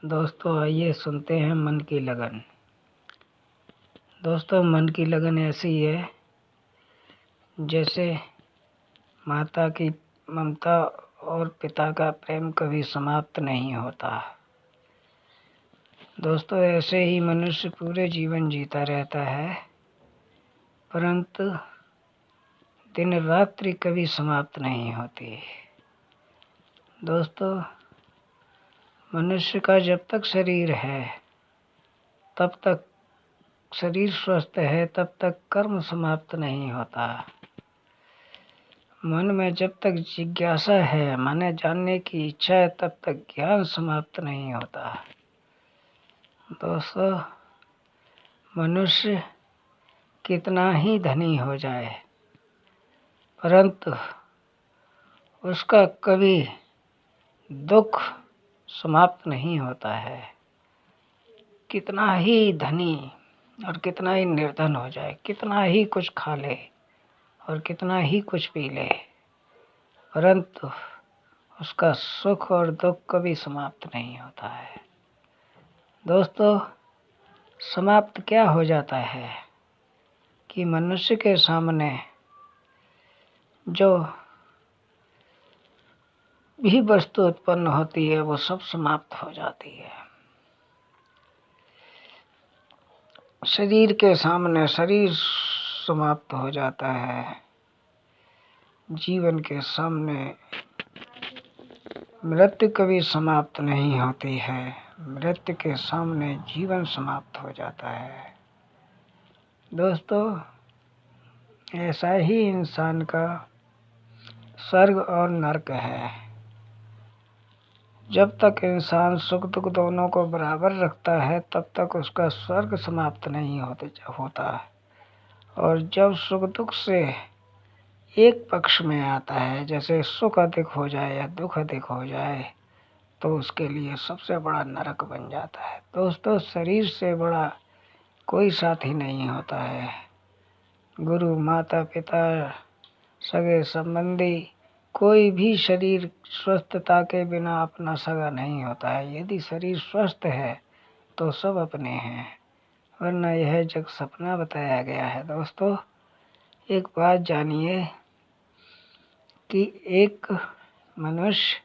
दोस्तों आइए सुनते हैं मन की लगन। दोस्तों मन की लगन ऐसी है जैसे माता की ममता और पिता का प्रेम कभी समाप्त नहीं होता। दोस्तों ऐसे ही मनुष्य पूरे जीवन जीता रहता है, परंतु दिन रात्रि कभी समाप्त नहीं होती। दोस्तों मनुष्य का जब तक शरीर है तब तक शरीर स्वस्थ है, तब तक कर्म समाप्त नहीं होता। मन में जब तक जिज्ञासा है, माने जानने की इच्छा है, तब तक ज्ञान समाप्त नहीं होता। दोस्तों मनुष्य कितना ही धनी हो जाए, परंतु उसका कभी दुख समाप्त नहीं होता है। कितना ही धनी और कितना ही निर्धन हो जाए, कितना ही कुछ खा ले और कितना ही कुछ पी ले, परंतु उसका सुख और दुख कभी समाप्त नहीं होता है। दोस्तों समाप्त क्या हो जाता है कि मनुष्य के सामने जो भी वस्तु उत्पन्न होती है वो सब समाप्त हो जाती है। शरीर के सामने शरीर समाप्त हो जाता है, जीवन के सामने मृत्यु कभी समाप्त नहीं होती है, मृत्यु के सामने जीवन समाप्त हो जाता है। दोस्तों ऐसा ही इंसान का स्वर्ग और नरक है। जब तक इंसान सुख दुख दोनों को बराबर रखता है तब तक उसका स्वर्ग समाप्त नहीं होता, और जब सुख दुख से एक पक्ष में आता है, जैसे सुख अधिक हो जाए या दुख अधिक हो जाए, तो उसके लिए सबसे बड़ा नरक बन जाता है। दोस्तों शरीर से बड़ा कोई साथी नहीं होता है। गुरु माता पिता सगे संबंधी कोई भी शरीर स्वस्थता के बिना अपना सगा नहीं होता है। यदि शरीर स्वस्थ है तो सब अपने हैं, वरना यह जग सपना बताया गया है। दोस्तों एक बात जानिए कि एक मनुष्य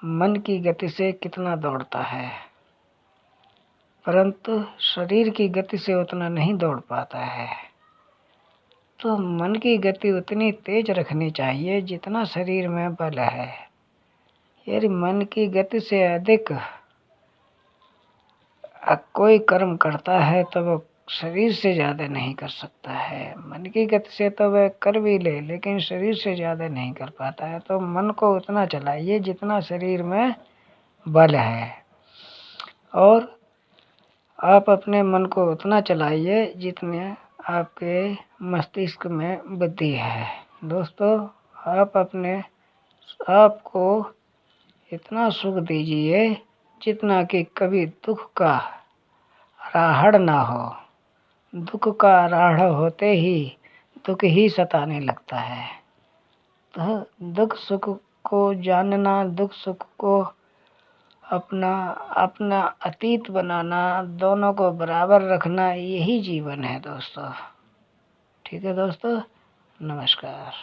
मन की गति से कितना दौड़ता है, परंतु शरीर की गति से उतना नहीं दौड़ पाता है। तो मन की गति उतनी तेज रखनी चाहिए जितना शरीर में बल है। यदि मन की गति से अधिक कोई कर्म करता है तो वो शरीर से ज़्यादा नहीं कर सकता है। मन की गति से तो वह कर भी ले, लेकिन शरीर से ज़्यादा नहीं कर पाता है। तो मन को उतना चलाइए जितना शरीर में बल है, और आप अपने मन को उतना चलाइए जितने आपके मस्तिष्क में बुद्धि है। दोस्तों आपको इतना सुख दीजिए जितना कि कभी दुख का राहड़ ना हो। दुख का राहड़ होते ही दुख ही सताने लगता है। तो दुख सुख को जानना, दुख सुख को अपना अतीत बनाना, दोनों को बराबर रखना, यही जीवन है दोस्तों। ठीक है दोस्तों, नमस्कार।